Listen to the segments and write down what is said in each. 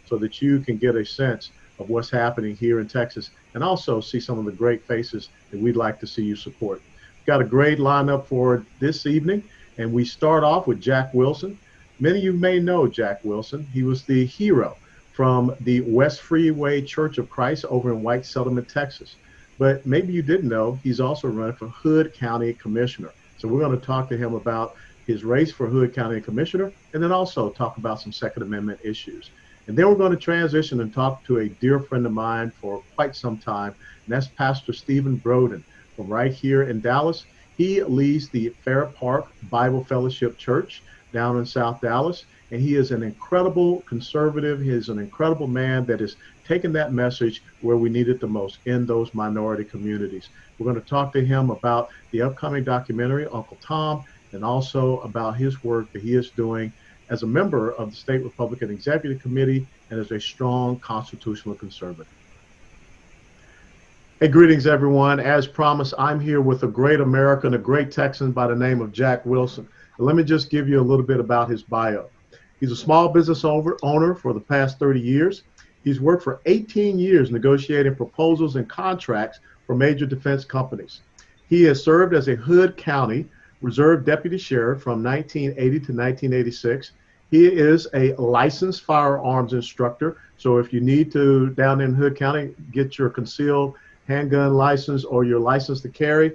so that you can get a sense of what's happening here in Texas and also see some of the great faces that we'd like to see you support. Got a great lineup for this evening, and we start off with Jack Wilson. Many of you may know Jack Wilson. He was the hero from the West Freeway Church of Christ over in White Settlement, Texas. But maybe you didn't know he's also running for Hood County Commissioner. So we're going to talk to him about his race for Hood County Commissioner, and then also talk about some Second Amendment issues. And then we're going to transition and talk to a dear friend of mine for quite some time, and that's Pastor Stephen Broden from right here in Dallas. He leads the Fair Park Bible Fellowship Church down in South Dallas, and he is an incredible conservative. He is an incredible man that is taking that message where we need it the most, in those minority communities. We're going to talk to him about the upcoming documentary, Uncle Tom, and also about his work that he is doing as a member of the State Republican Executive Committee and as a strong constitutional conservative. Hey, greetings, everyone. As promised, I'm here with a great American, a great Texan by the name of Jack Wilson. And let me just give you a little bit about his bio. He's a small business owner for the past 30 years. He's worked for 18 years negotiating proposals and contracts for major defense companies. He has served as a Hood County Reserve Deputy Sheriff from 1980 to 1986. He is a licensed firearms instructor. So if you need to, down in Hood County, get your concealed handgun license or your license to carry,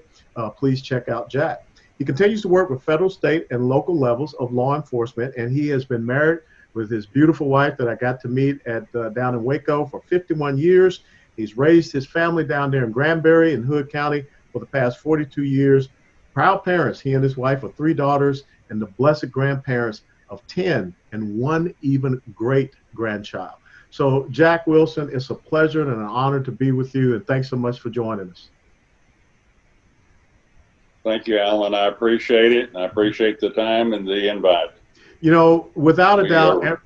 please check out Jack. He continues to work with federal, state, and local levels of law enforcement, and he has been married with his beautiful wife that I got to meet at down in Waco for 51 years. He's raised his family down there in Granbury in Hood County for the past 42 years. Proud parents, he and his wife, of 3 daughters and the blessed grandparents of 10 and 1 even great grandchild. So Jack Wilson, it's a pleasure and an honor to be with you, and thanks so much for joining us. Thank you, Alan. I appreciate it, and I appreciate the time and the invite. You know, without a doubt,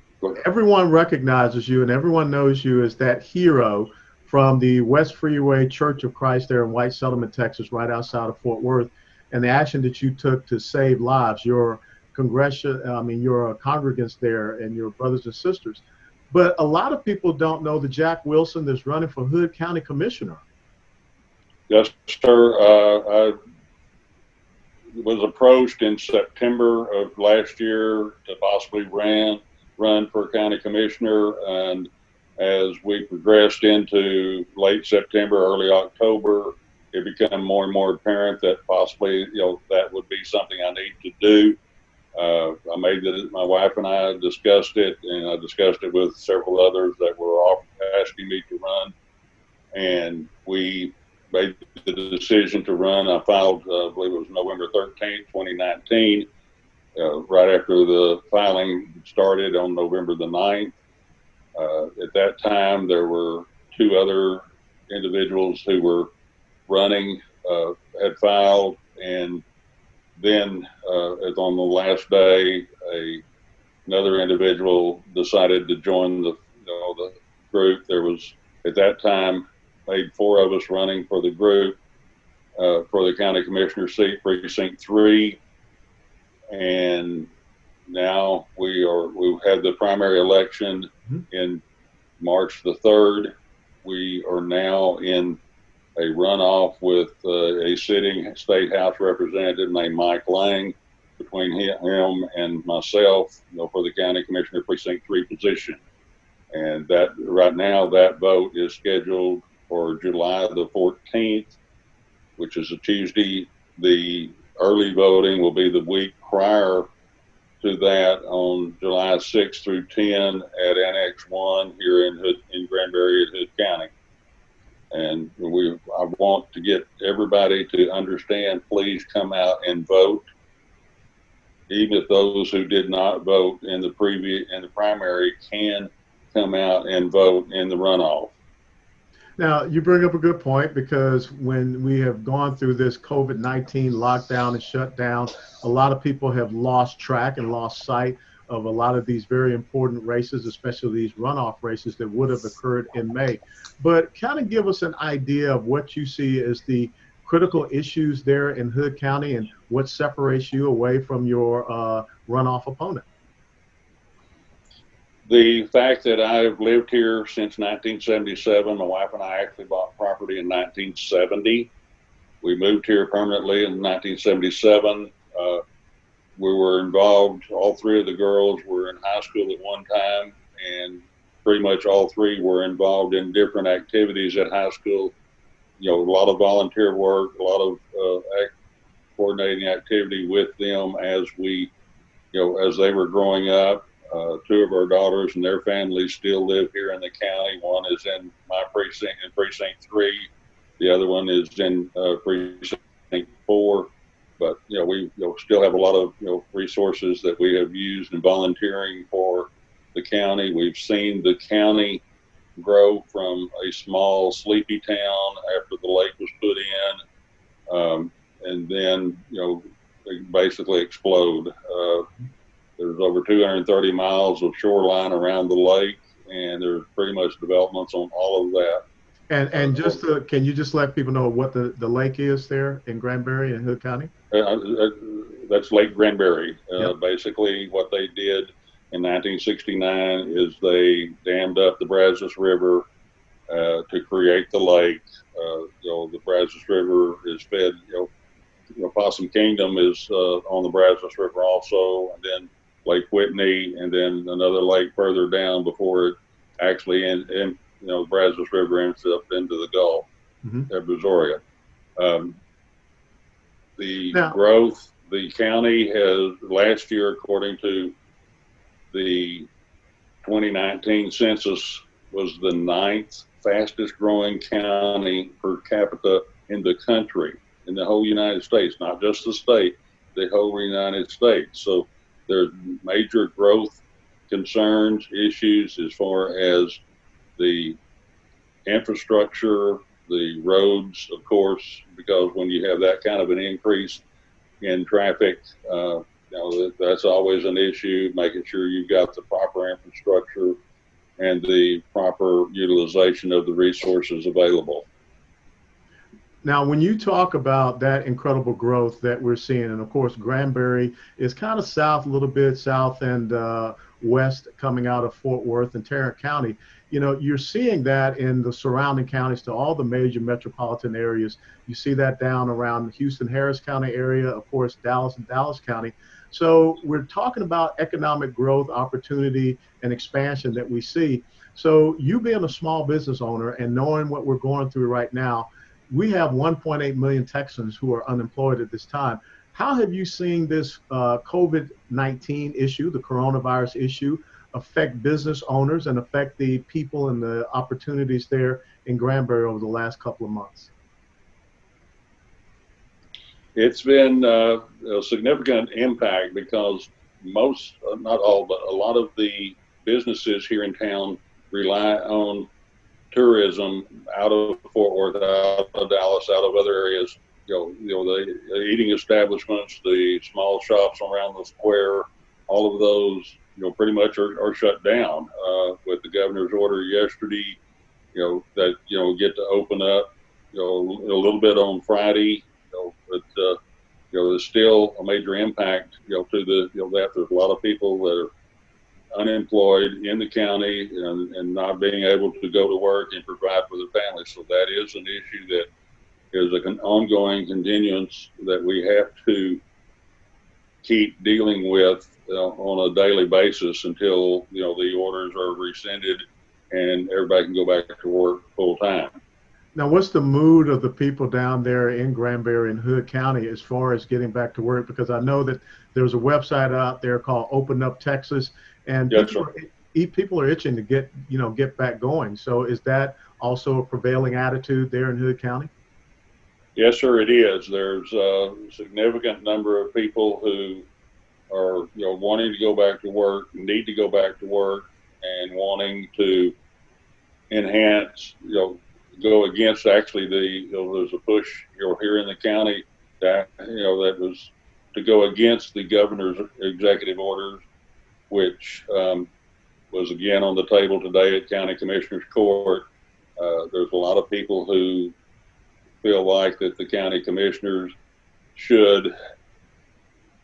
everyone recognizes you and everyone knows you as that hero from the West Freeway Church of Christ there in White Settlement, Texas, right outside of Fort Worth, and the action that you took to save lives, your congregants there and your brothers and sisters. But a lot of people don't know the Jack Wilson that's running for Hood County Commissioner. Yes, sir. I was approached in September of last year to possibly run for county commissioner, and as we progressed into late September, early October, it became more and more apparent that possibly, that would be something I need to do. My wife and I discussed it, and I discussed it with several others that were asking me to run, and we made the decision to run. I filed, I believe it was November 13th, 2019, right after the filing started on November the 9th. At that time, there were 2 other individuals who were running, had filed, and then as on the last day, another individual decided to join the group. There was, at that time, made 4 of us running for the group for the county commissioner seat, precinct 3, and now we've had the primary election in March the 3rd. We are now in a runoff with a sitting state house representative named Mike Lang, between him and myself, for the county commissioner precinct 3 position. And that right now, that vote is scheduled for July the 14th, which is a Tuesday. The early voting will be the week prior to that, on July 6th through 10 at Annex 1 here in Granbury at Hood County. And I want to get everybody to understand, please come out and vote. Even if those who did not vote in the primary can come out and vote in the runoff. Now, you bring up a good point, because when we have gone through this COVID-19 lockdown and shutdown, a lot of people have lost track and lost sight of a lot of these very important races, especially these runoff races that would have occurred in May. But kind of give us an idea of what you see as the critical issues there in Hood County and what separates you away from your runoff opponent. The fact that I've lived here since 1977, my wife and I actually bought property in 1970. We moved here permanently in 1977. We were involved, all three of the girls were in high school at one time, and pretty much all three were involved in different activities at high school. A lot of volunteer work, a lot of coordinating activity with them as as they were growing up. Two of our daughters and their families still live here in the county. One is in my precinct, in precinct 3. The other one is in precinct 4. But we still have a lot of resources that we have used in volunteering for the county. We've seen the county grow from a small sleepy town after the lake was put in, and then basically explode. There's over 230 miles of shoreline around the lake, and there's pretty much developments on all of that. And just can you just let people know what the lake is there in Granbury and Hood County? That's Lake Granbury. Yep. Basically, what they did in 1969 is they dammed up the Brazos River to create the lake. The Brazos River is fed. Possum Kingdom is on the Brazos River also, and then Lake Whitney, and then another lake further down before it actually the Brazos River ends up into the Gulf at Brazoria. Growth, the county has last year, according to the 2019 census, was the 9th fastest growing county per capita in the country, in the whole United States, not just the state, the whole United States. So there's major growth concerns, issues as far as the infrastructure, the roads, of course, because when you have that kind of an increase in traffic, that's always an issue, making sure you've got the proper infrastructure and the proper utilization of the resources available. Now, when you talk about that incredible growth that we're seeing, and of course, Granbury is kind of south, a little bit south and west coming out of Fort Worth and Tarrant County, you're seeing that in the surrounding counties to all the major metropolitan areas. You see that down around the Houston, Harris County area, of course, Dallas and Dallas County. So we're talking about economic growth, opportunity, and expansion that we see. So you being a small business owner and knowing what we're going through right now, we have 1.8 million Texans who are unemployed at this time. How have you seen this COVID-19 issue, the coronavirus issue, affect business owners and affect the people and the opportunities there in Granbury over the last couple of months? It's been a significant impact because most, not all, but a lot of the businesses here in town rely on tourism out of Fort Worth, out of Dallas, out of other areas. The eating establishments, the small shops around the square, all of those, pretty much are shut down. With the governor's order yesterday, that get to open up, a little bit on Friday, but there's still a major impact, to the that there's a lot of people that are unemployed in the county and not being able to go to work and provide for their families. So that is an issue that is an ongoing continuance that we have to keep dealing with on a daily basis until the orders are rescinded and everybody can go back to work full time. Now, what's the mood of the people down there in Granbury and Hood County as far as getting back to work? Because I know that there's a website out there called Open Up Texas, and yes, people are itching to get back going. So is that also a prevailing attitude there in Hood County? Yes, sir, it is. There's a significant number of people who are wanting to go back to work, need to go back to work, and wanting to enhance, go against actually there's a push here in the county that that was to go against the governor's executive orders, which was again on the table today at County Commissioner's Court. There's a lot of people who feel like that the county commissioners should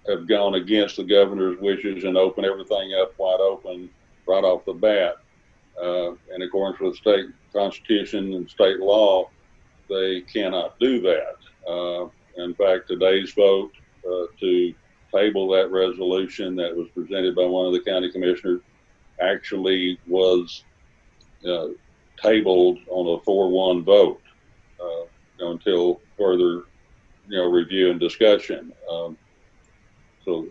have gone against the governor's wishes and open everything up wide open right off the bat. In accordance with state constitution and state law, they cannot do that. In fact, today's vote to table that resolution that was presented by one of the county commissioners actually was tabled on a 4-1 vote until further review and discussion. So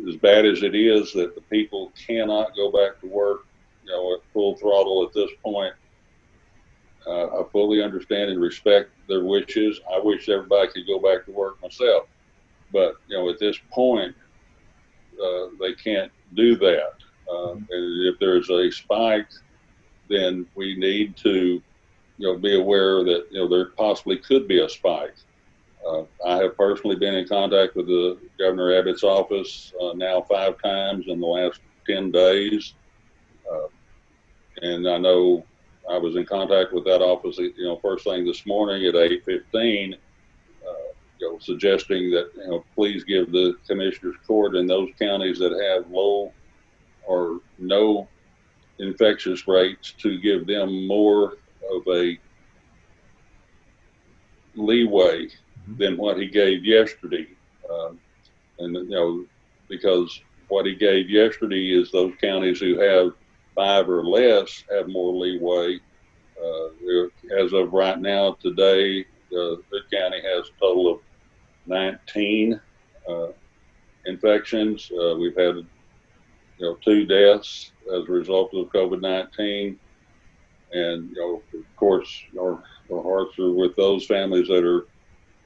as bad as it is that the people cannot go back to work at full throttle at this point, I fully understand and respect their wishes. I wish everybody could go back to work myself, but at this point they can't do that. And if there's a spike, then we need to be aware that there possibly could be a spike. I have personally been in contact with the Governor Abbott's office now 5 times in the last 10 days. And I know I was in contact with that office, first thing this morning at 8:15, suggesting that, please give the Commissioner's Court in those counties that have low or no infectious rates to give them more of a leeway than what he gave yesterday. And because what he gave yesterday is those counties who have 5 or less have more leeway. As of right now, today, Hood County has a total of 19 infections. We've had 2 deaths as a result of COVID-19, and of course our hearts are with those families that are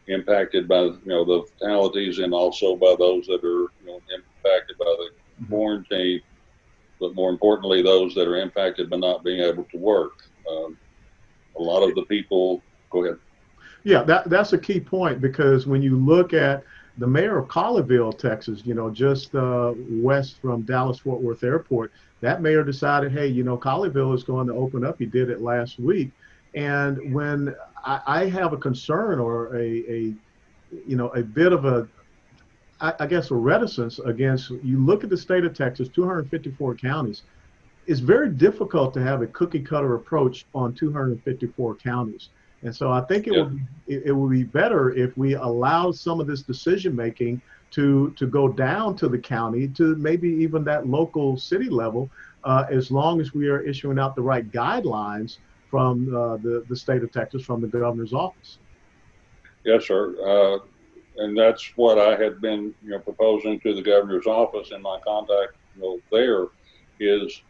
impacted by the fatalities, and also by those that are impacted by the quarantine, but more importantly those that are impacted by not being able to work. A lot of the people, go ahead. Yeah, that's a key point, because when you look at the mayor of Colleyville, Texas, just west from Dallas-Fort Worth Airport, that mayor decided, hey, Colleyville is going to open up. He did it last week. And when I have a concern or a bit of a, I guess, a reticence against, you look at the state of Texas, 254 counties, it's very difficult to have a cookie cutter approach on 254 counties. And so I think it would be better if we allow some of this decision making to go down to the county, to maybe even that local city level, as long as we are issuing out the right guidelines from the state of Texas, from the governor's office. Yes, sir. And that's what I had been proposing to the governor's office in my contact there is,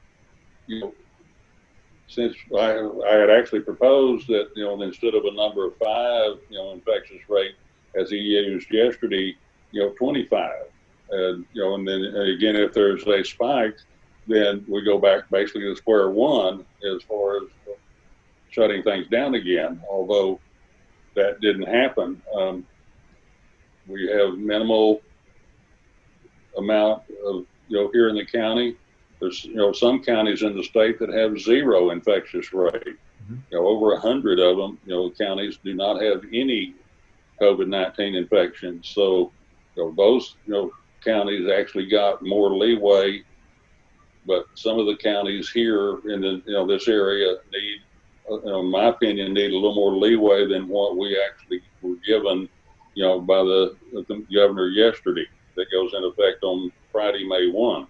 since I had actually proposed that, instead of a number of 5, infectious rate as he used yesterday, 25. And, and then again, if there's a spike, then we go back basically to square one as far as shutting things down again, although that didn't happen. We have minimal amount of, here in the county. There's, some counties in the state that have 0 infectious rate. Over 100 of them, counties do not have any COVID-19 infections. So, those, counties actually got more leeway, but some of the counties here in the, this area need, in my opinion, need a little more leeway than what we actually were given, by the governor yesterday. That goes into effect on Friday, May 1.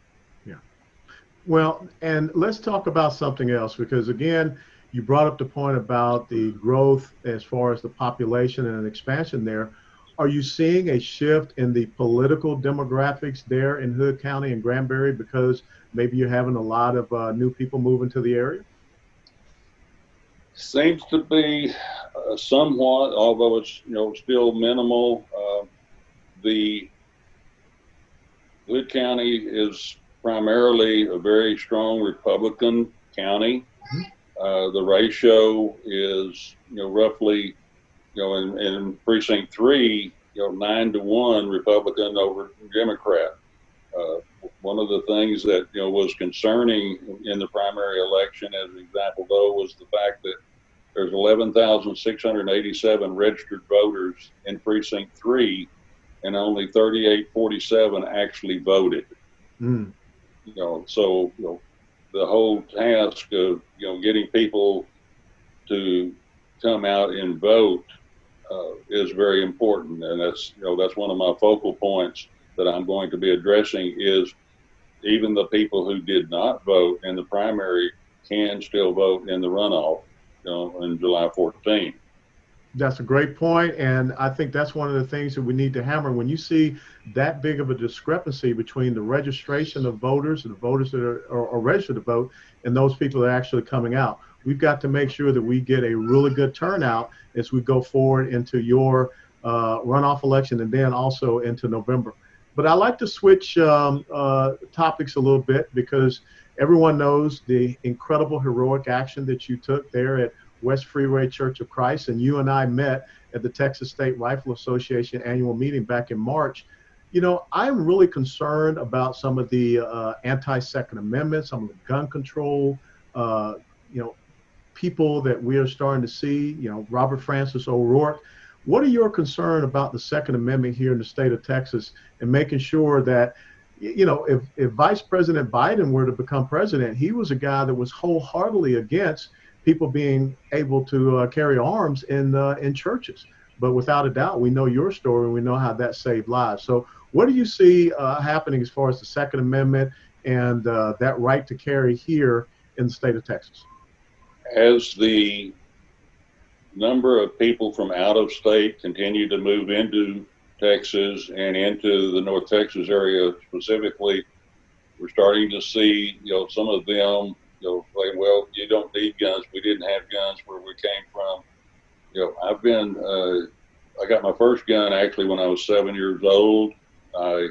Well, and let's talk about something else, because again, you brought up the point about the growth as far as the population and an expansion there. Are you seeing a shift in the political demographics there in Hood County and Granbury, because maybe you're having a lot of new people moving to the area? Seems to be somewhat, although it's still minimal. The Hood County is primarily a very strong Republican county. The ratio is, roughly, in precinct 3, 9-to-1 Republican over Democrat. One of the things that, was concerning in the primary election, as an example, though, was the fact that there's 11,687 registered voters in precinct 3, and only 3,847 actually voted. So the whole task of getting people to come out and vote is very important, and that's one of my focal points that I'm going to be addressing. Is even the people who did not vote in the primary can still vote in the runoff, on July 14th. That's a great point, and I think that's one of the things that we need to hammer. When you see that big of a discrepancy between the registration of voters and the voters that are registered to vote and those people that are actually coming out, we've got to make sure that we get a really good turnout as we go forward into your runoff election and then also into November. But I like to switch topics a little bit, because everyone knows the incredible heroic action that you took there at West Freeway Church of Christ, and you and I met at the Texas State Rifle Association annual meeting back in March. I'm really concerned about some of the anti-Second Amendment, some of the gun control, people that we are starting to see, Robert Francis O'Rourke. What are your concerns about the Second Amendment here in the state of Texas, and making sure that, if Vice President Biden were to become president, he was a guy that was wholeheartedly against people being able to carry arms in churches. But without a doubt, we know your story, and we know how that saved lives. So what do you see happening as far as the Second Amendment and that right to carry here in the state of Texas? As the number of people from out of state continue to move into Texas and into the North Texas area specifically, we're starting to see, some of them, like, well, you don't need guns. We didn't have guns where we came from. I got my first gun actually when I was 7 years old. I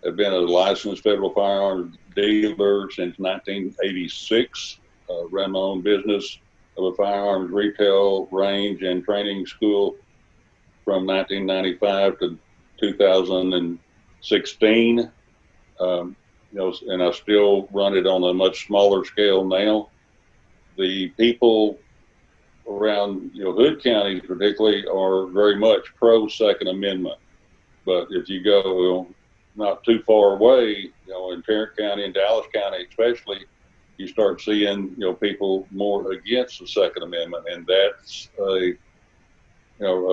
have been a licensed federal firearms dealer since 1986. Ran my own business of a firearms retail range and training school from 1995 to 2016. And I still run it on a much smaller scale now. The people around, Hood County particularly, are very much pro Second Amendment. But if you go not too far away, in Tarrant County and Dallas County especially, you start seeing, people more against the Second Amendment, and that's a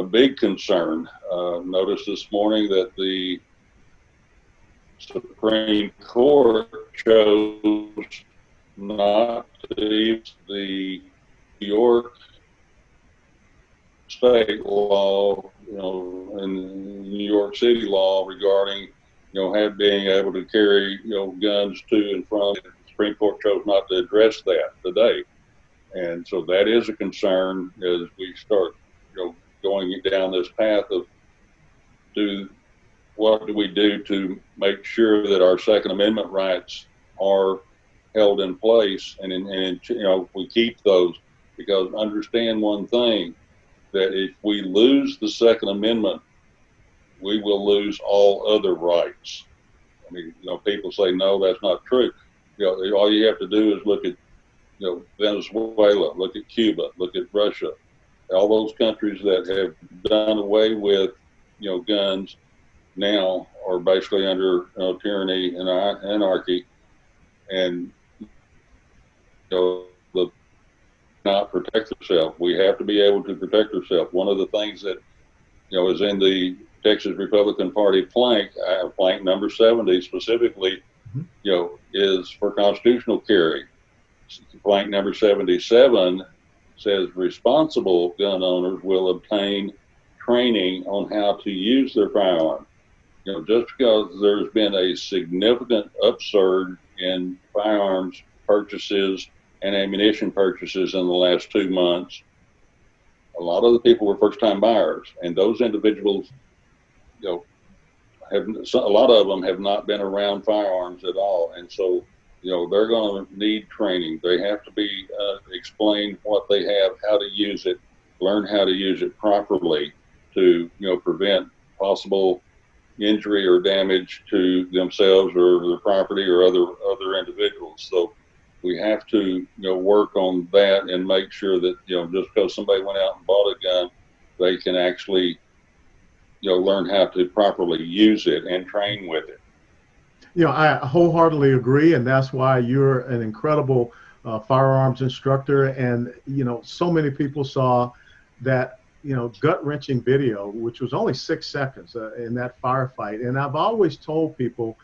big concern. Noticed this morning that the Supreme Court chose not to use the New York state law, and New York City law regarding, being able to carry, guns to and from. The Supreme Court chose not to address that today. And so that is a concern as we start, going down this path of what do we do to make sure that our Second Amendment rights are held in place, and we keep those, because understand one thing, that if we lose the Second Amendment, we will lose all other rights. I mean, people say, no, that's not true. All you have to do is look at, Venezuela, look at Cuba, look at Russia, all those countries that have done away with, guns now are basically under tyranny and anarchy, and not protect themselves. We have to be able to protect ourselves. One of the things that is in the Texas Republican Party plank number 70 specifically, is for constitutional carry. Plank number 77 says responsible gun owners will obtain training on how to use their firearm. Just because there's been a significant upsurge in firearms purchases and ammunition purchases in the last 2 months, a lot of the people were first-time buyers, and those individuals, a lot of them have not been around firearms at all, and so they're going to need training. They have to be explained what they have, how to use it, learn how to use it properly to prevent possible injury or damage to themselves or their property or other individuals. So we have to work on that and make sure that just because somebody went out and bought a gun, they can actually learn how to properly use it and train with it. I wholeheartedly agree, and that's why you're an incredible firearms instructor. And so many people saw that gut-wrenching video, which was only 6 seconds in that firefight. And I've always told people,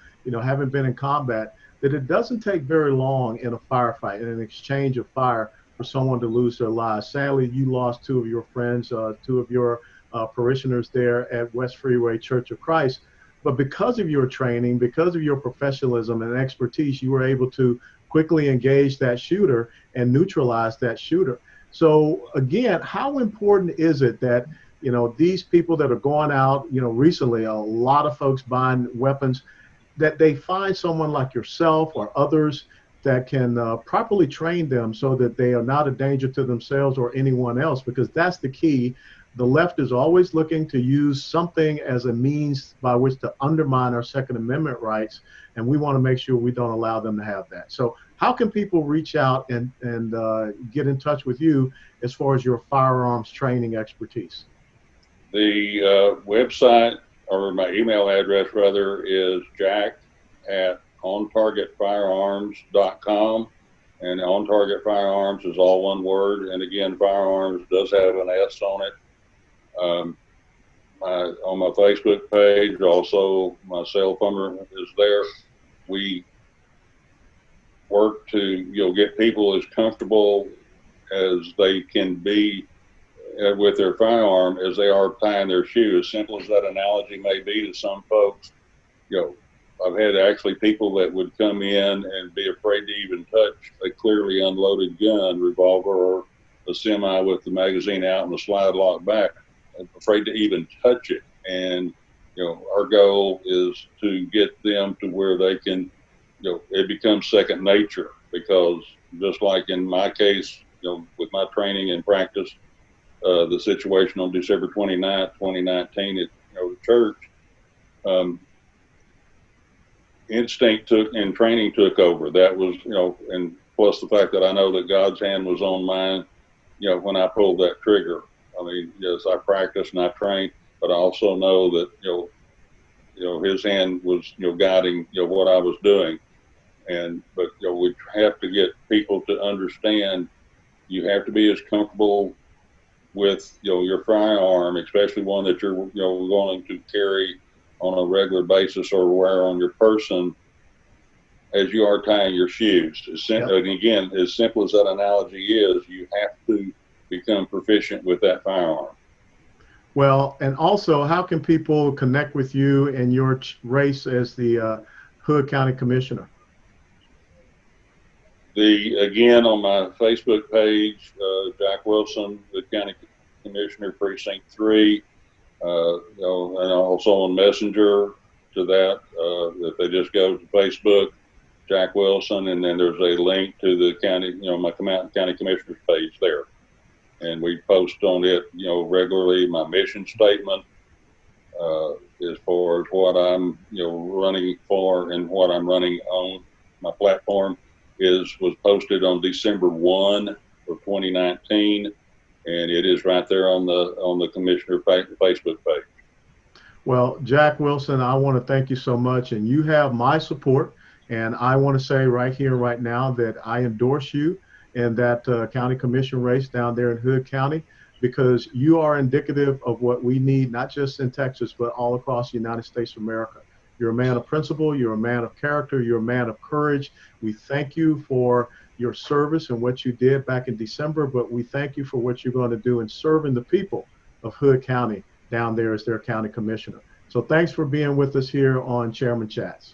having been in combat, that it doesn't take very long in a firefight, in an exchange of fire, for someone to lose their lives. Sadly, you lost two of your friends, two of your parishioners there at West Freeway Church of Christ. But because of your training, because of your professionalism and expertise, you were able to quickly engage that shooter and neutralize that shooter. So again, how important is it that these people that are going out, recently a lot of folks buying weapons, that they find someone like yourself or others that can properly train them so that they are not a danger to themselves or anyone else? Because that's the key. The left is always looking to use something as a means by which to undermine our Second Amendment rights, and we want to make sure we don't allow them to have that. So how can people reach out and get in touch with you as far as your firearms training expertise? The website, or my email address rather, is jack@ontargetfirearms.com. And On Target Firearms is all one word. And again, firearms does have an S on it. On my Facebook page, also my cell phone is there. We work to get people as comfortable as they can be with their firearm as they are tying their shoe. As simple as that analogy may be to some folks, I've had actually people that would come in and be afraid to even touch a clearly unloaded gun, revolver, or a semi with the magazine out and the slide lock back, afraid to even touch it. And our goal is to get them to where they can, it becomes second nature. Because just like in my case, with my training and practice, the situation on December 29th, 2019 at the church, instinct took and training took over. That was, and plus the fact that I know that God's hand was on mine, when I pulled that trigger. I mean, yes, I practiced and I trained, but I also know that, his hand was, guiding, what I was doing. But we have to get people to understand you have to be as comfortable with, your firearm, especially one that you're, going to carry on a regular basis or wear on your person, as you are tying your shoes. Yep. And again, as simple as that analogy is, you have to become proficient with that firearm. Well, and also, how can people connect with you in your race as the Hood County Commissioner? Again, on my Facebook page, Jack Wilson, Hood County Commissioner, Precinct 3, and also on Messenger to that. If they just go to Facebook, Jack Wilson, and then there's a link to the county, my county commissioner's page there. And we post on it, regularly, my mission statement, as far as what I'm, running for and what I'm running on. My platform was posted on December 1 of 2019, and it is right there on the commissioner Facebook page. Well, Jack Wilson, I want to thank you so much, and you have my support. And I want to say right here, right now, that I endorse you in that county commission race down there in Hood County, because you are indicative of what we need, not just in Texas, but all across the United States of America. You're a man of principle. You're a man of character. You're a man of courage. We thank you for your service and what you did back in December, but we thank you for what you're going to do in serving the people of Hood County down there as their county commissioner. So thanks for being with us here on Chairman Chats.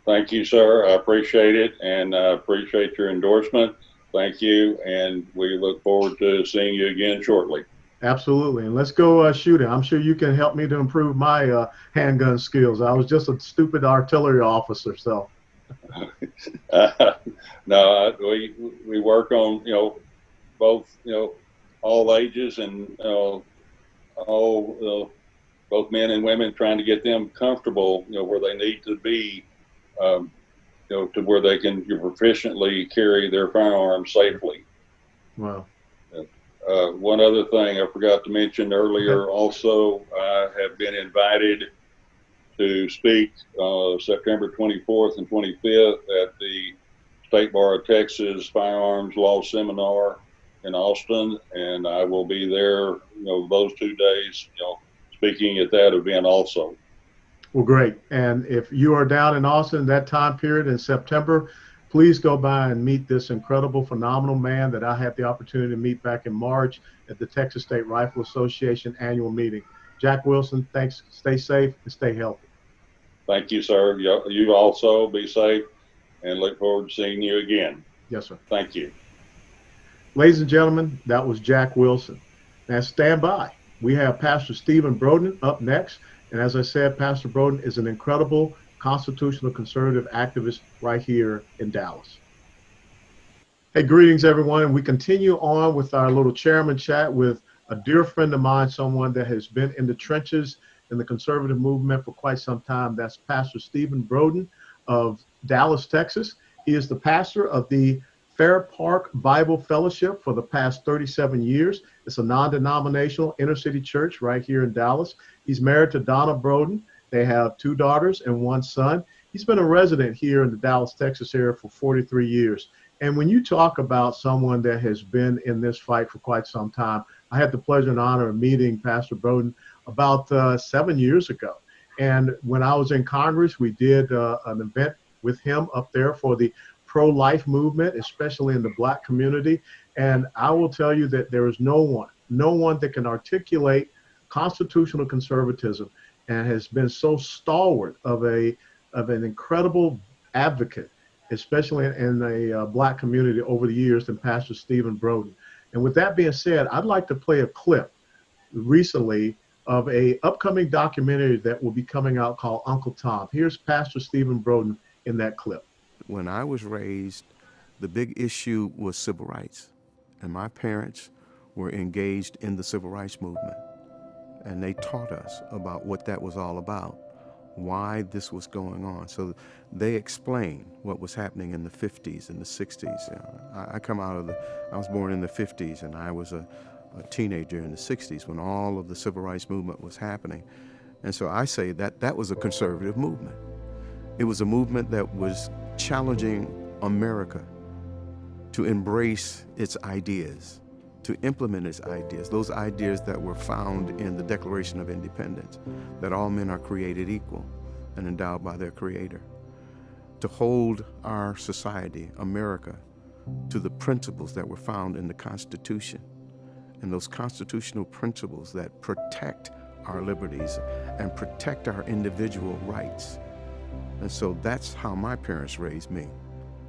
Thank you, sir. I appreciate it, and I appreciate your endorsement. Thank you, and we look forward to seeing you again shortly. Absolutely, and let's go shooting. I'm sure you can help me to improve my handgun skills. I was just a stupid artillery officer, so. No, we work on both all ages and all both men and women, trying to get them comfortable where they need to be. To where they can proficiently carry their firearms safely. Wow. One other thing I forgot to mention earlier, also, I have been invited to speak September 24th and 25th at the State Bar of Texas Firearms Law Seminar in Austin, and I will be there, those 2 days, speaking at that event also. Well, great. And if you are down in Austin that time period in September, please go by and meet this incredible, phenomenal man that I had the opportunity to meet back in March at the Texas State Rifle Association annual meeting. Jack Wilson, thanks. Stay safe and stay healthy. Thank you, sir. You also be safe, and look forward to seeing you again. Yes, sir. Thank you. Ladies and gentlemen, that was Jack Wilson. Now stand by. We have Pastor Stephen Broden up next. And as I said, Pastor Broden is an incredible constitutional conservative activist right here in Dallas. Hey, greetings, everyone. And we continue on with our little chairman chat with a dear friend of mine, someone that has been in the trenches in the conservative movement for quite some time. That's Pastor Stephen Broden of Dallas, Texas. He is the pastor of the Fair Park Bible Fellowship for the past 37 years. It's a non-denominational inner city church right here in Dallas. He's married to Donna Broden. They have 2 daughters and 1 son. He's been a resident here in the Dallas, Texas area for 43 years. And when you talk about someone that has been in this fight for quite some time, I had the pleasure and honor of meeting Pastor Broden about 7 years ago. And when I was in Congress, we did an event with him up there for the pro-life movement, especially in the Black community. And I will tell you that there is no one that can articulate constitutional conservatism and has been so stalwart of an incredible advocate, especially in the Black community over the years, than Pastor Stephen Broden. And with that being said, I'd like to play a clip recently of a upcoming documentary that will be coming out called Uncle Tom. Here's Pastor Stephen Broden in that clip. When I was raised, the big issue was civil rights, and my parents were engaged in the civil rights movement, and they taught us about what that was all about, why this was going on. So they explained what was happening in the 50s and the 60s. I was born in the 50s, and I was a teenager in the 60s when all of the civil rights movement was happening. And so I say that was a conservative movement. It was a movement that was challenging America to embrace its ideas, to implement its ideas, those ideas that were found in the Declaration of Independence, that all men are created equal and endowed by their Creator, to hold our society, America, to the principles that were found in the Constitution, and those constitutional principles that protect our liberties and protect our individual rights. And so that's how my parents raised me.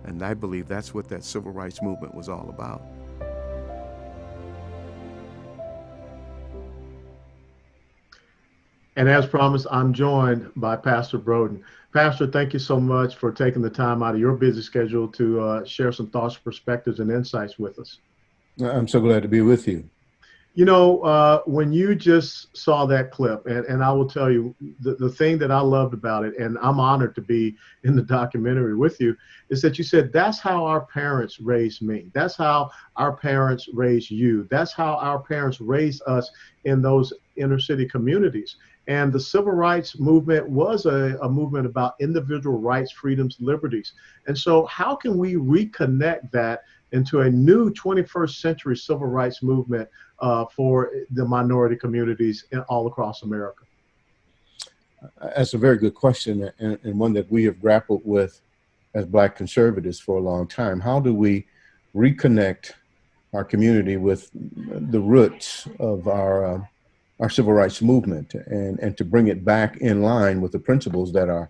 And I believe that's what that civil rights movement was all about. And as promised, I'm joined by Pastor Broden. Pastor, thank you so much for taking the time out of your busy schedule to share some thoughts, perspectives, and insights with us. I'm so glad to be with you. You know, when you just saw that clip, and I will tell you, the thing that I loved about it, and I'm honored to be in the documentary with you, is that you said, that's how our parents raised me. That's how our parents raised you. That's how our parents raised us in those inner city communities. And the civil rights movement was a movement about individual rights, freedoms, liberties. And so how can we reconnect that into a new 21st century civil rights movement for the minority communities all across America? That's a very good question, and one that we have grappled with as Black conservatives for a long time. How do we reconnect our community with the roots of our civil rights movement, and to bring it back in line with the principles that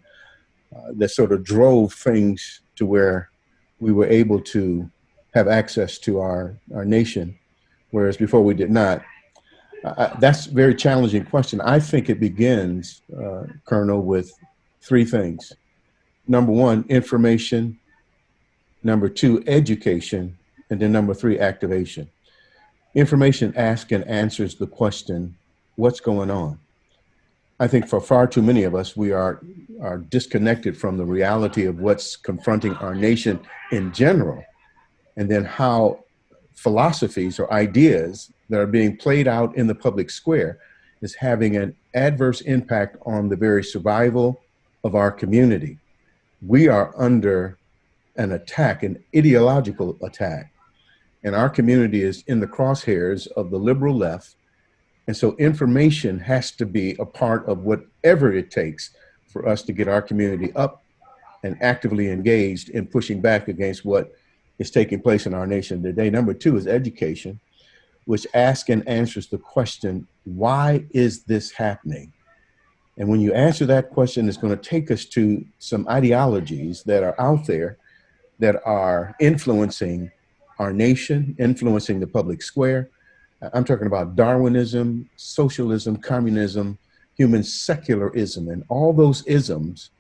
that sort of drove things to where we were able to have access to our nation, whereas before we did not? That's a very challenging question. I think it begins, Colonel, with 3 things. Number 1, information. Number 2, education. And then number 3, activation. Information asks and answers the question, what's going on? I think for far too many of us, we are disconnected from the reality of what's confronting our nation in general, and then how philosophies or ideas that are being played out in the public square is having an adverse impact on the very survival of our community. We are under an attack, an ideological attack, and our community is in the crosshairs of the liberal left. And so information has to be a part of whatever it takes for us to get our community up and actively engaged in pushing back against what is taking place in our nation today. Number two is education, which asks and answers the question, why is this happening? And when you answer that question, it's going to take us to some ideologies that are out there that are influencing our nation, influencing the public square. I'm talking about Darwinism, socialism, communism, human secularism, and all those isms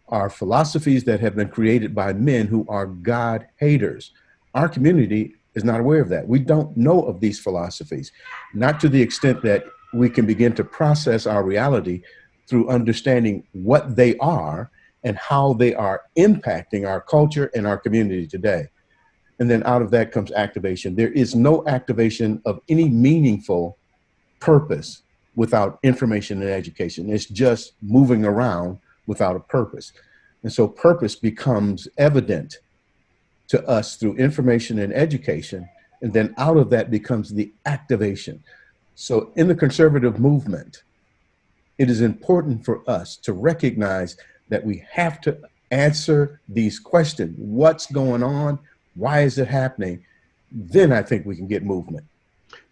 are philosophies that have been created by men who are God haters. Our community is not aware of that. We don't know of these philosophies, not to the extent that we can begin to process our reality through understanding what they are and how they are impacting our culture and our community today. And then out of that comes activation. There is no activation of any meaningful purpose without information and education. It's just moving around without a purpose. And so purpose becomes evident to us through information and education. And then out of that becomes the activation. So in the conservative movement, it is important for us to recognize that we have to answer these questions. What's going on? Why is it happening? Then I think we can get movement.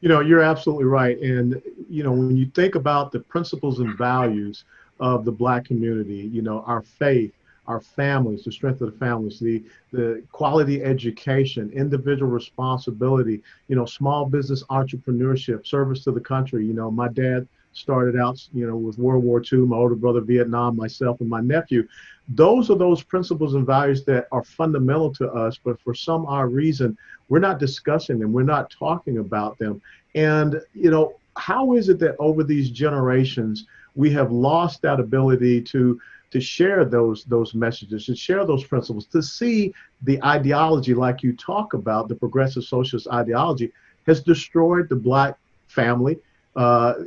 You know, you're absolutely right. And, you know, when you think about the principles and values of the Black community, you know, our faith, our families, the strength of the families, the quality education, individual responsibility, you know, small business entrepreneurship, service to the country. You know, my dad started out, you know, with World War II, my older brother, Vietnam, myself, and my nephew. Those are those principles and values that are fundamental to us, but for some odd reason, we're not discussing them. We're not talking about them. And, you know, how is it that over these generations, we have lost that ability to share those messages, to share those principles, to see the ideology like you talk about, the progressive socialist ideology has destroyed the Black family,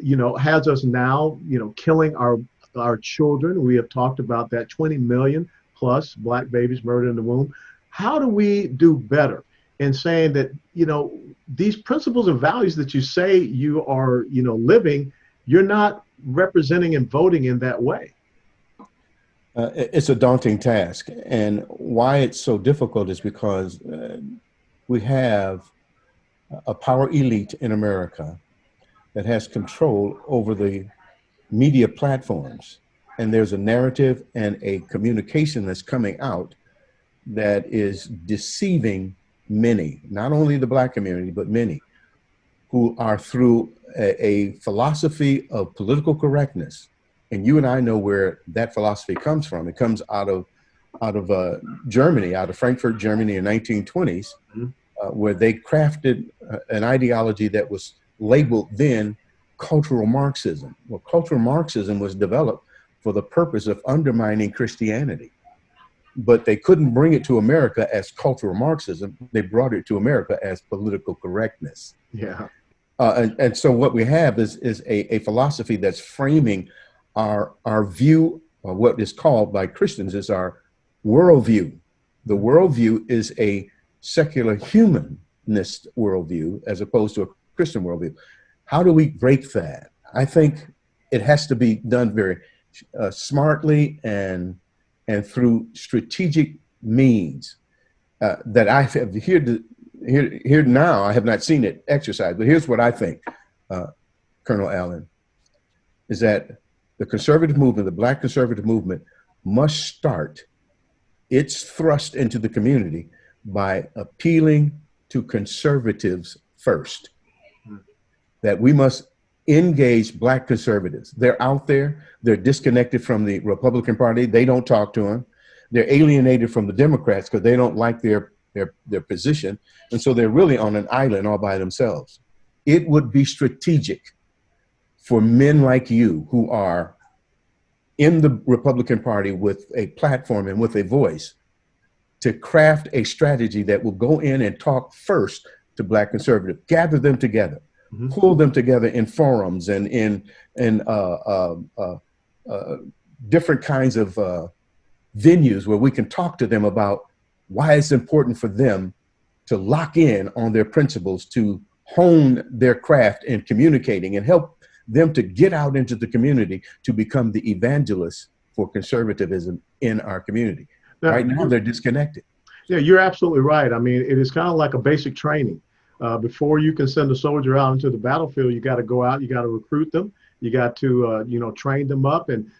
you know, has us now, you know, killing our children. We have talked about that, 20 million plus Black babies murdered in the womb. How do we do better in saying that, you know, these principles and values that you say you are, you know, living, you're not representing and voting in that way? It's a daunting task. And why it's so difficult is because we have a power elite in America that has control over the media platforms. And there's a narrative and a communication that's coming out that is deceiving many, not only the Black community, but many who are through a philosophy of political correctness. And you and I know where that philosophy comes from. It comes out of Germany, out of Frankfurt, Germany in 1920s, where they crafted an ideology that was labeled then cultural Marxism. Well, cultural Marxism was developed for the purpose of undermining Christianity. But they couldn't bring it to America as cultural Marxism. They brought it to America as political correctness. Yeah. And so what we have is a philosophy that's framing our view, or what is called by Christians is our worldview. The worldview is a secular humanist worldview as opposed to a Christian worldview. How do we break that? I think it has to be done very smartly and through strategic means that I have here now. I have not seen it exercised, but here's what I think, Colonel Allen, is that the conservative movement, the Black conservative movement, must start its thrust into the community by appealing to conservatives first. That we must engage Black conservatives. They're out there. They're disconnected from the Republican Party. They don't talk to them. They're alienated from the Democrats because they don't like their position. And so they're really on an island all by themselves. It would be strategic for men like you who are in the Republican Party with a platform and with a voice to craft a strategy that will go in and talk first to Black conservatives, gather them together. pull them together in forums and in different kinds of venues where we can talk to them about why it's important for them to lock in on their principles, to hone their craft in communicating, and help them to get out into the community to become the evangelists for conservatism in our community. Right now, they're disconnected. Yeah, you're absolutely right. I mean, it is kind of like a basic training. Before you can send a soldier out into the battlefield, you got to go out, you got to recruit them, you got to, train them up and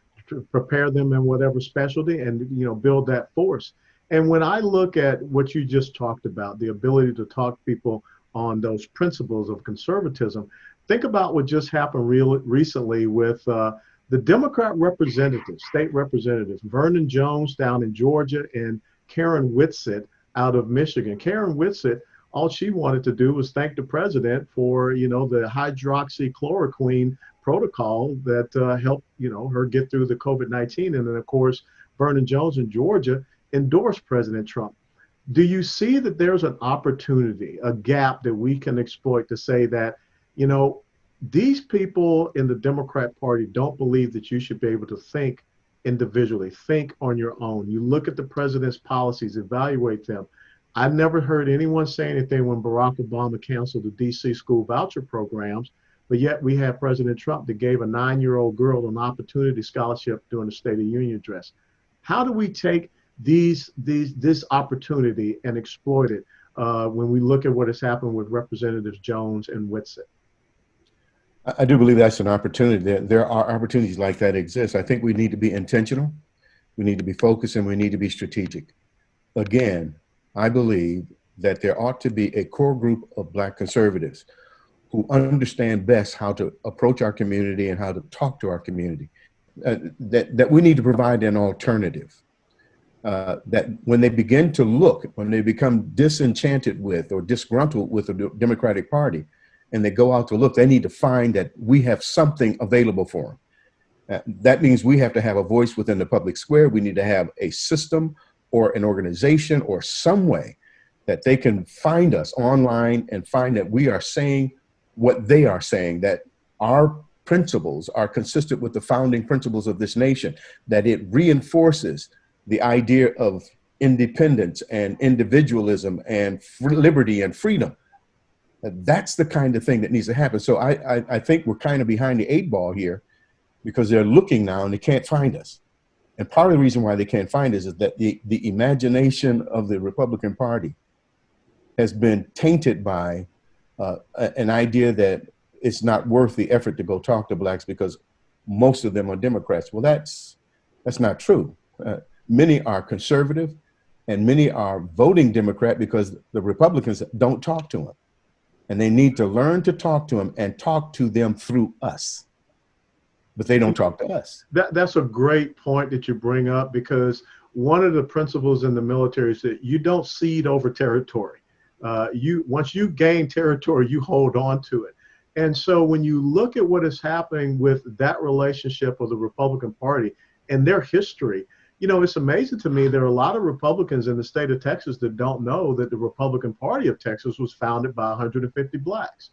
prepare them in whatever specialty and, build that force. And when I look at what you just talked about, the ability to talk to people on those principles of conservatism, think about what just happened recently with the Democrat representatives, state representatives, Vernon Jones down in Georgia and Karen Whitsitt out of Michigan. Karen Whitsitt, all she wanted to do was thank the president for, the hydroxychloroquine protocol that helped, her get through the COVID-19. And then, of course, Vernon Jones in Georgia endorsed President Trump. Do you see that there's an opportunity, a gap that we can exploit to say that, these people in the Democrat Party don't believe that you should be able to think individually, think on your own. You look at the president's policies, evaluate them. I've never heard anyone say anything when Barack Obama canceled the DC school voucher programs, but yet we have President Trump that gave a 9-year-old girl an opportunity scholarship during the State of the Union address. How do we take this opportunity and exploit it when we look at what has happened with Representatives Jones and Whitsitt? I do believe that's an opportunity. There are opportunities like that exist. I think we need to be intentional, we need to be focused, and we need to be strategic. Again, I believe that there ought to be a core group of Black conservatives who understand best how to approach our community and how to talk to our community. That we need to provide an alternative. That when they begin to look, when they become disenchanted with or disgruntled with the Democratic Party, and they go out to look, they need to find that we have something available for them. That means we have to have a voice within the public square. We need to have a system or an organization or some way that they can find us online and find that we are saying what they are saying, that our principles are consistent with the founding principles of this nation, that it reinforces the idea of independence and individualism and liberty and freedom. That's the kind of thing that needs to happen. So I think we're kind of behind the 8 ball here because they're looking now and they can't find us. And part of the reason why they can't find us is that the imagination of the Republican Party has been tainted by an idea that it's not worth the effort to go talk to Blacks because most of them are Democrats. Well, that's not true. Many are conservative and many are voting Democrat because the Republicans don't talk to them. And they need to learn to talk to them and talk to them through us. But they don't talk to us. That's a great point that you bring up, because one of the principles in the military is that you don't cede over territory. Once you gain territory, you hold on to it. And so when you look at what is happening with that relationship of the Republican Party and their history, it's amazing to me. There are a lot of Republicans in the state of Texas that don't know that the Republican Party of Texas was founded by 150 Blacks.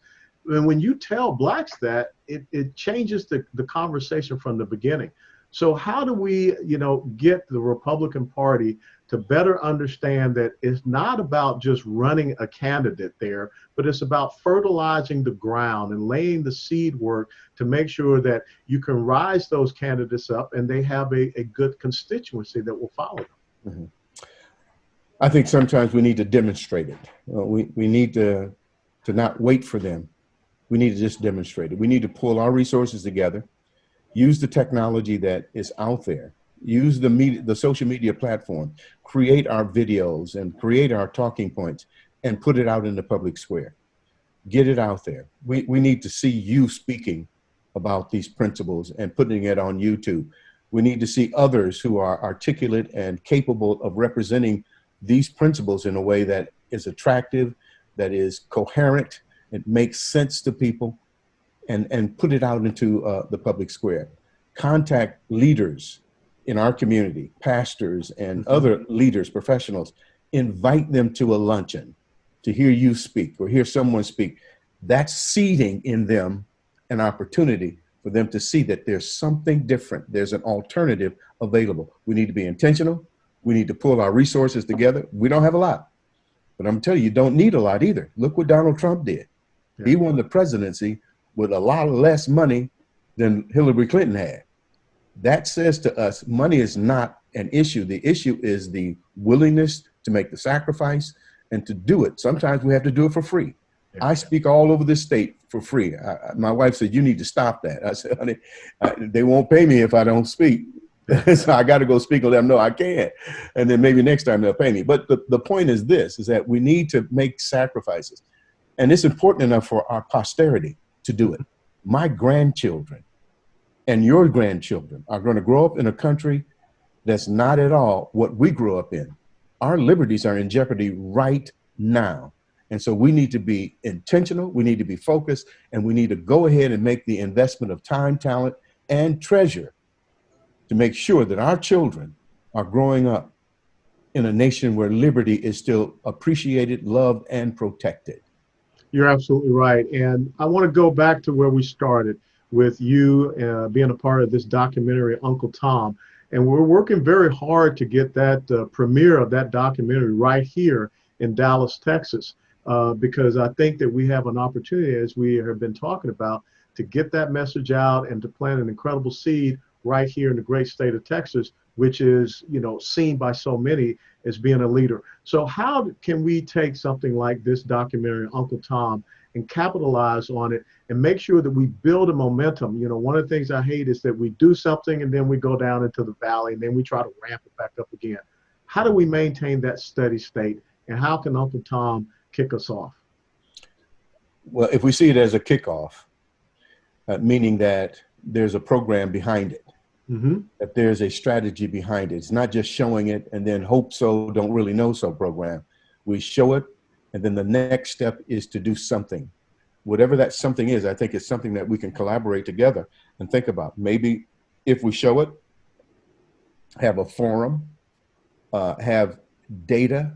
And when you tell Blacks that, it changes the conversation from the beginning. So how do we, get the Republican Party to better understand that it's not about just running a candidate there, but it's about fertilizing the ground and laying the seed work to make sure that you can rise those candidates up and they have a good constituency that will follow them? Mm-hmm. I think sometimes we need to demonstrate it. We need to not wait for them. We need to just demonstrate it. We need to pull our resources together, use the technology that is out there, use the media, the social media platform, create our videos and create our talking points and put it out in the public square. Get it out there. We need to see you speaking about these principles and putting it on YouTube. We need to see others who are articulate and capable of representing these principles in a way that is attractive, that is coherent, it makes sense to people, and put it out into the public square. Contact leaders in our community, pastors and other leaders, professionals, invite them to a luncheon to hear you speak or hear someone speak. that's seeding in them an opportunity for them to see that there's something different. There's an alternative available. We need to be intentional. We need to pull our resources together. We don't have a lot, but I'm telling you, you don't need a lot either. Look what Donald Trump did. Yeah. He won the presidency with a lot less money than Hillary Clinton had. That says to us, money is not an issue. The issue is the willingness to make the sacrifice and to do it. Sometimes we have to do it for free. Yeah. I speak all over the state for free. My wife said, you need to stop that. I said, honey, they won't pay me if I don't speak. So I got to go speak and let them know I can't. And then maybe next time they'll pay me. But the point is this, is that we need to make sacrifices. And it's important enough for our posterity to do it. My grandchildren and your grandchildren are going to grow up in a country that's not at all what we grew up in. Our liberties are in jeopardy right now. And so we need to be intentional, we need to be focused, and we need to go ahead and make the investment of time, talent, and treasure to make sure that our children are growing up in a nation where liberty is still appreciated, loved, and protected. You're absolutely right. And I want to go back to where we started with you being a part of this documentary, Uncle Tom. And we're working very hard to get that premiere of that documentary right here in Dallas, Texas, because I think that we have an opportunity, as we have been talking about, to get that message out and to plant an incredible seed right here in the great state of Texas, which is, you know, seen by so many as being a leader. So how can we take something like this documentary, Uncle Tom, and capitalize on it and make sure that we build a momentum? You know, one of the things I hate is that we do something and then we go down into the valley and then we try to ramp it back up again. How do we maintain that steady state, and how can Uncle Tom kick us off? Well, if we see it as a kickoff, meaning that there's a program behind it, that there's a strategy behind it. It's not just showing it and then hope so, don't really know so program. We show it, and then the next step is to do something. Whatever that something is, I think it's something that we can collaborate together and think about. Maybe if we show it, have a forum, have data,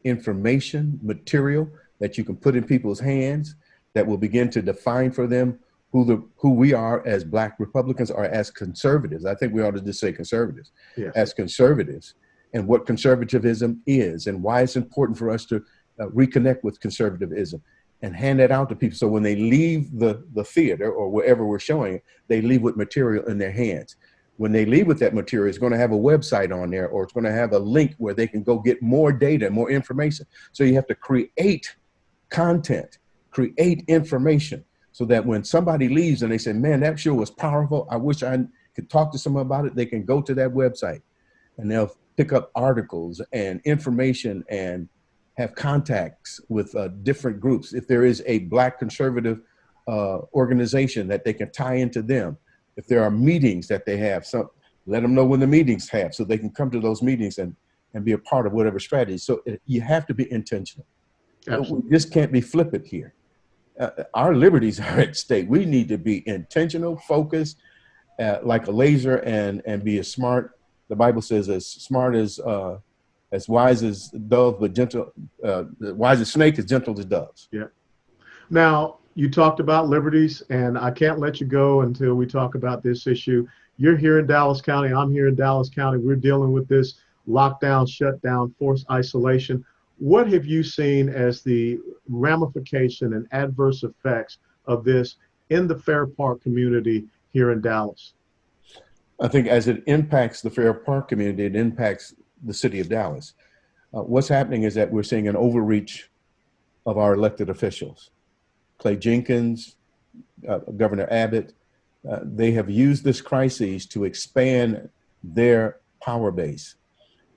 information, material that you can put in people's hands that will begin to define for them who we are as Black Republicans or as conservatives. I think we ought to just say conservatives. Yes. As conservatives, and what conservatism is and why it's important for us to reconnect with conservatism and hand that out to people. So when they leave the theater or wherever we're showing it, they leave with material in their hands. When they leave with that material, it's going to have a website on there, or it's going to have a link where they can go get more data, more information. So you have to create content, create information, so that when somebody leaves and they say, man, that show was powerful, I wish I could talk to someone about it, they can go to that website and they'll pick up articles and information and have contacts with different groups. If there is a Black conservative organization that they can tie into them, if there are meetings that they have, let them know when the meetings have so they can come to those meetings and be a part of whatever strategy. So you have to be intentional. Absolutely. We just can't be flippant here. Our liberties are at stake. We need to be intentional, focused, like a laser, and be as smart. The Bible says as smart as wise as dove, but gentle, wise as snake, as gentle as doves. Yeah. Now, you talked about liberties, and I can't let you go until we talk about this issue. You're here in Dallas County. I'm here in Dallas County. We're dealing with this lockdown, shutdown, forced isolation. What have you seen as the ramification and adverse effects of this in the Fair Park community here in Dallas? I think as it impacts the Fair Park community, it impacts the city of Dallas. What's happening is that we're seeing an overreach of our elected officials. Clay Jenkins, Governor Abbott, they have used this crisis to expand their power base.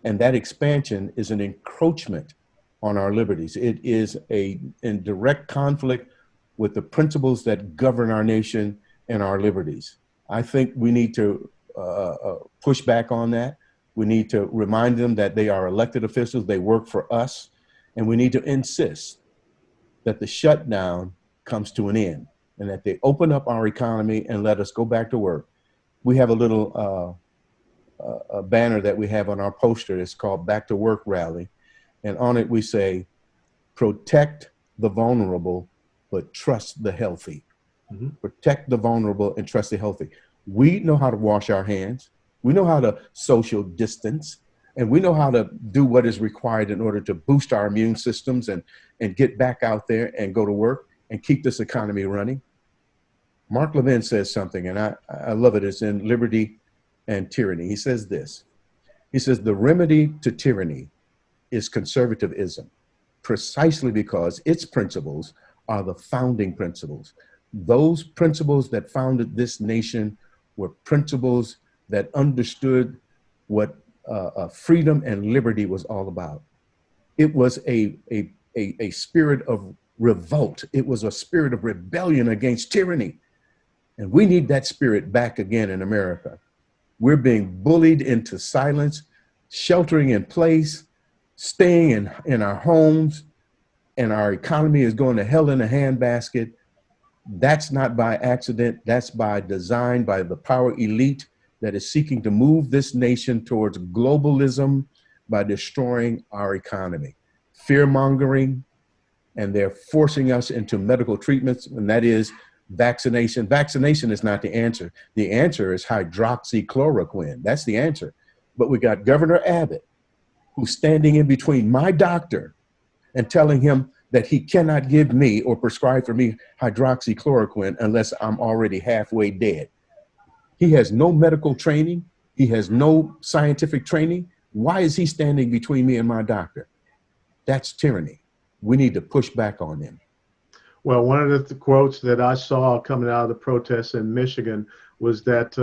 And that expansion is an encroachment on our liberties. It is in direct conflict with the principles that govern our nation and our liberties. I think we need to push back on that. We need to remind them that they are elected officials, they work for us, and we need to insist that the shutdown comes to an end and that they open up our economy and let us go back to work. We have a little a banner that we have on our poster. It's called Back to Work Rally. And on it we say, protect the vulnerable but trust the healthy. Mm-hmm. Protect the vulnerable and trust the healthy. We know how to wash our hands. We know how to social distance, and we know how to do what is required in order to boost our immune systems and get back out there and go to work and keep this economy running. Mark Levin says something, and I love it. It's in Liberty and Tyranny. He says this. He says, the remedy to tyranny is conservatism, precisely because its principles are the founding principles. Those principles that founded this nation were principles that understood what freedom and liberty was all about. It was a spirit of revolt. It was a spirit of rebellion against tyranny. And we need that spirit back again in America. We're being bullied into silence, sheltering in place, staying in our homes, and our economy is going to hell in a handbasket. That's not by accident. That's by design, by the power elite that is seeking to move this nation towards globalism by destroying our economy. Fear-mongering, and they're forcing us into medical treatments, and that is vaccination. Vaccination is not the answer. The answer is hydroxychloroquine. That's the answer. But we got Governor Abbott, who's standing in between my doctor and telling him that he cannot give me or prescribe for me hydroxychloroquine unless I'm already halfway dead. He has no medical training. He has no scientific training. Why is he standing between me and my doctor? That's tyranny. We need to push back on him. Well, one of the quotes that I saw coming out of the protests in Michigan was that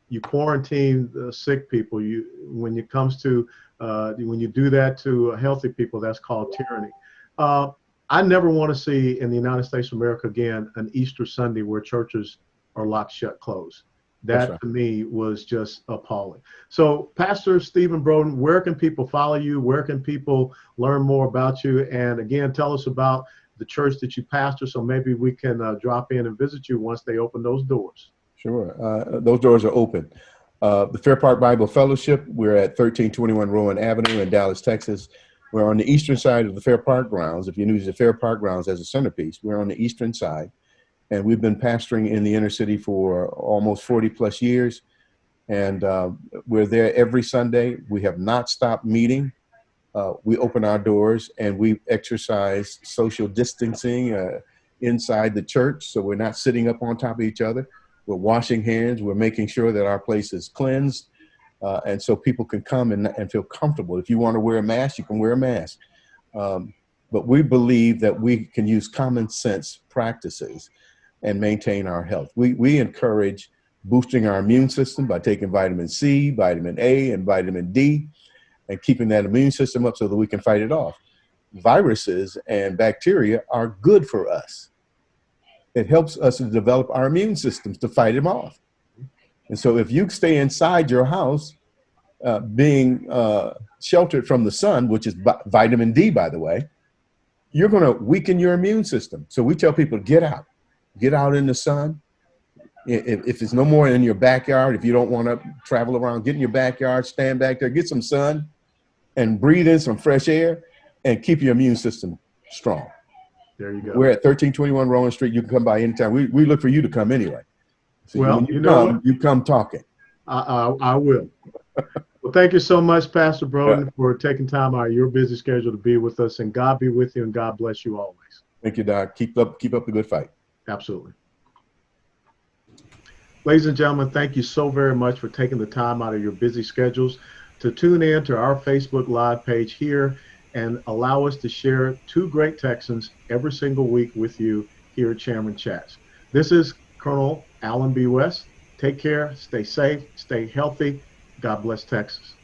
you quarantine the sick people. When it comes to when you do that to healthy people, that's called tyranny. I never want to see in the United States of America again an Easter Sunday where churches are locked shut, closed. That right. To me was just appalling. So, Pastor Stephen Broden, where can people follow you? Where can people learn more about you? And again, tell us about the church that you pastor, so maybe we can drop in and visit you once they open those doors. Sure. Those doors are open. The Fair Park Bible Fellowship, we're at 1321 Rowan Avenue in Dallas, Texas. We're on the eastern side of the Fair Park grounds. If you use the Fair Park grounds as a centerpiece, we're on the eastern side. And we've been pastoring in the inner city for almost 40 plus years. And we're there every Sunday. We have not stopped meeting. We open our doors and we exercise social distancing inside the church. So we're not sitting up on top of each other. We're washing hands. We're making sure that our place is cleansed. And so people can come and feel comfortable. If you want to wear a mask, you can wear a mask. But we believe that we can use common sense practices and maintain our health. We encourage boosting our immune system by taking vitamin C, vitamin A, and vitamin D, and keeping that immune system up so that we can fight it off. Viruses and bacteria are good for us. It helps us to develop our immune systems to fight them off. And so if you stay inside your house, being sheltered from the sun, which is vitamin D, by the way, you're going to weaken your immune system. So we tell people, get out in the sun. If it's no more in your backyard, if you don't want to travel around, get in your backyard, stand back there, get some sun and breathe in some fresh air and keep your immune system strong. There you go. We're at 1321 Rowan Street. You can come by anytime. We look for you to come anyway. So well, when you come talking. I will. Well, thank you so much, Pastor Broden, for taking time out of your busy schedule to be with us. And God be with you, and God bless you always. Thank you, Doc. Keep up the good fight. Absolutely. Ladies and gentlemen, thank you so very much for taking the time out of your busy schedules to tune in to our Facebook Live page here and allow us to share two great Texans every single week with you here at Chairman Chats. This is Colonel Allen B. West. Take care, stay safe, stay healthy. God bless Texas.